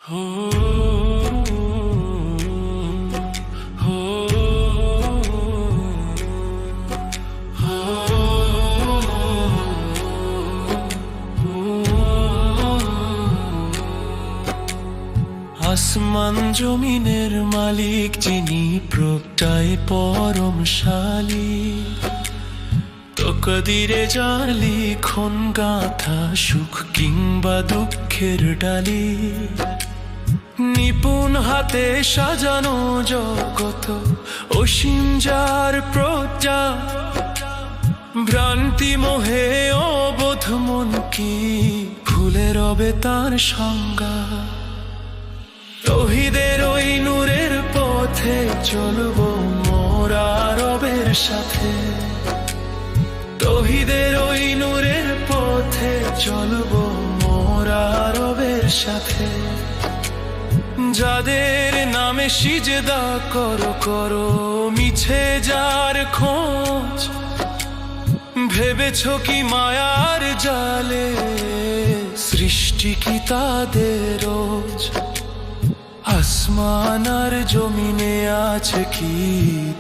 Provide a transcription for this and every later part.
হো হো আসমান জমিনের মালিক যিনি প্রজ্ঞায় পরমশালী, তকদিরে যার লিখন গাথা সুখ কিংবা দুঃখের ডালি, নিপুণ হাতে সাজানো জগত অসীম যার প্রজ্ঞা, ভ্রান্তি মোহে অবোধ মন কি ভুলে রবে তার সংজ্ঞা। তৌহিদের ওই নূরের পথে চলবো মোরা রবের সাথে, তৌহিদের ওই নূরের পথে চলবো মোরা রবের সাথে। যাদের নামে সিজদা করো করো মিছে যার খোঁজ, ভেবেছ কি মায়ার জালে সৃষ্টি কি তাদের রোজ। আসমান আর জমিনে আছে কি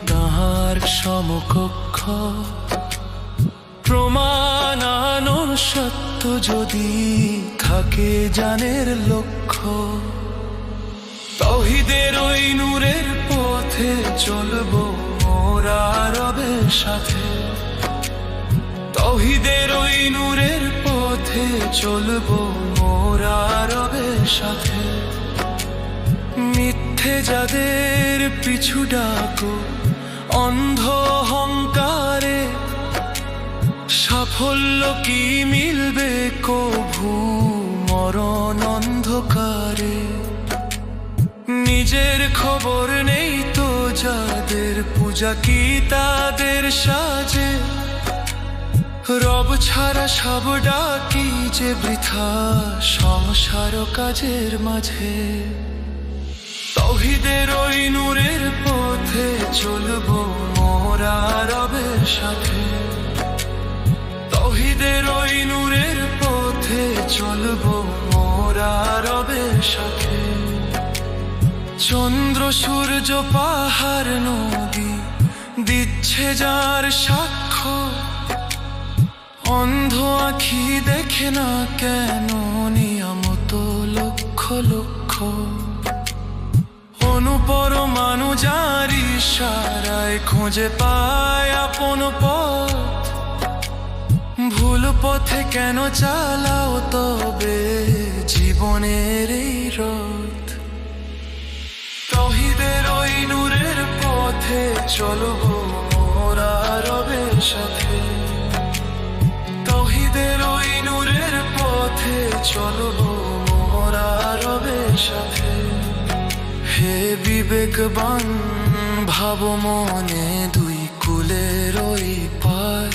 তাহার সমকক্ষ, প্রমাণ আনো সত্য যদি থাকে জানের লক্ষ্য। তৌহিদের ওই নূরের পথে চলবো মোরা রবের সাথে, তৌহিদের ওই নূরের পথে চলবো মোরা রবের সাথে। মিথ্যে যাদের পিছু ডাকো অন্ধ অহংকারে, সাফল্য কি মিলবে কভু মরণ অন্ধকারে। নিজের খবর নেই তো যাদের পূজা কি তাদের সাজে, রব ছাড়া সব ডাকি যে বৃথা সংসার কাজের মাঝে। তৌহিদের ওই নূরের পথে চলবো মোরা রবের সাথে, তৌহিদের ওই নূরের পথে চলবো মোরা রবের সাথে। চন্দ্র সূর্য পাহাড় নদী দিচ্ছে যার সাক্ষ্য, অন্ধ আখি দেখে না কেন নিয়ামত লক্ষ লক্ষ। অনুপরমাণু যার ইশারায় খুঁজে পায় আপন পথ, ভুল পথে কেন চালাও তবে জীবনের এই রথ। তৌহিদের ওই নূরের পথে চলবো মোরা রবের সাথে, তৌহিদের ওই নূরের পথে চলবো মোরা রবের সাথে। হে বিবেকবান ভাব মনে দুই কুলের ওই পার,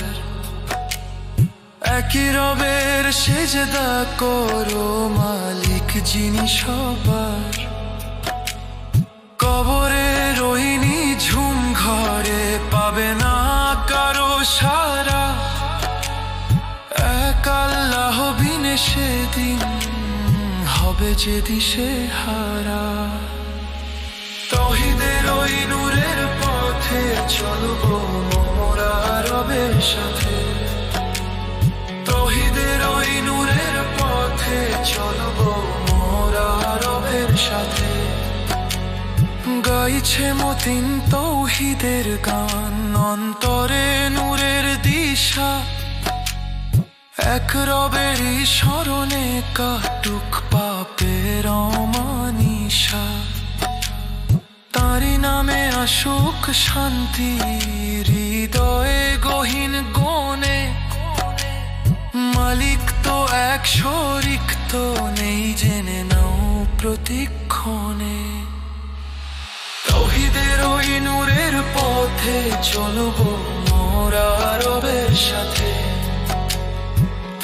একই রবের সেজদা করো মালিক যিনি সবার। কবরের ওই নিঝুম ঘরে পাবে না কারো সারা, এক আল্লাহ বিনে সেদিন হবে যে দিশে হারা। তৌহিদের ওই নূরের পথে চলবো মোরা রবের সাথে, তৌহিদের ওই নূরের পথে চলবো মোরা রবের সাথে। গাইছে মতিন তৌহিদের গান অন্তরে নূরের দিশা, এক রবেরই স্মরণে কাটুক পাপের অমানিসা। তারি নামে আসুক শান্তি হৃদয়ে গহীন গনে, মালিক তো এক শরিক তো নেই জেনে নাও প্রতিক্ষণে। তৌহিদের ওই নূরের পথে চলবো মোরা রবের সাথে,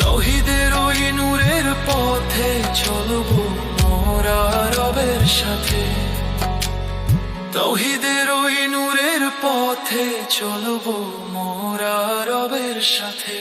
তৌহিদের ওই নূরের পথে চলবো মোরা রবের সাথে, তৌহিদের ওই নূরের পথে চলবো মোরা রবের সাথে।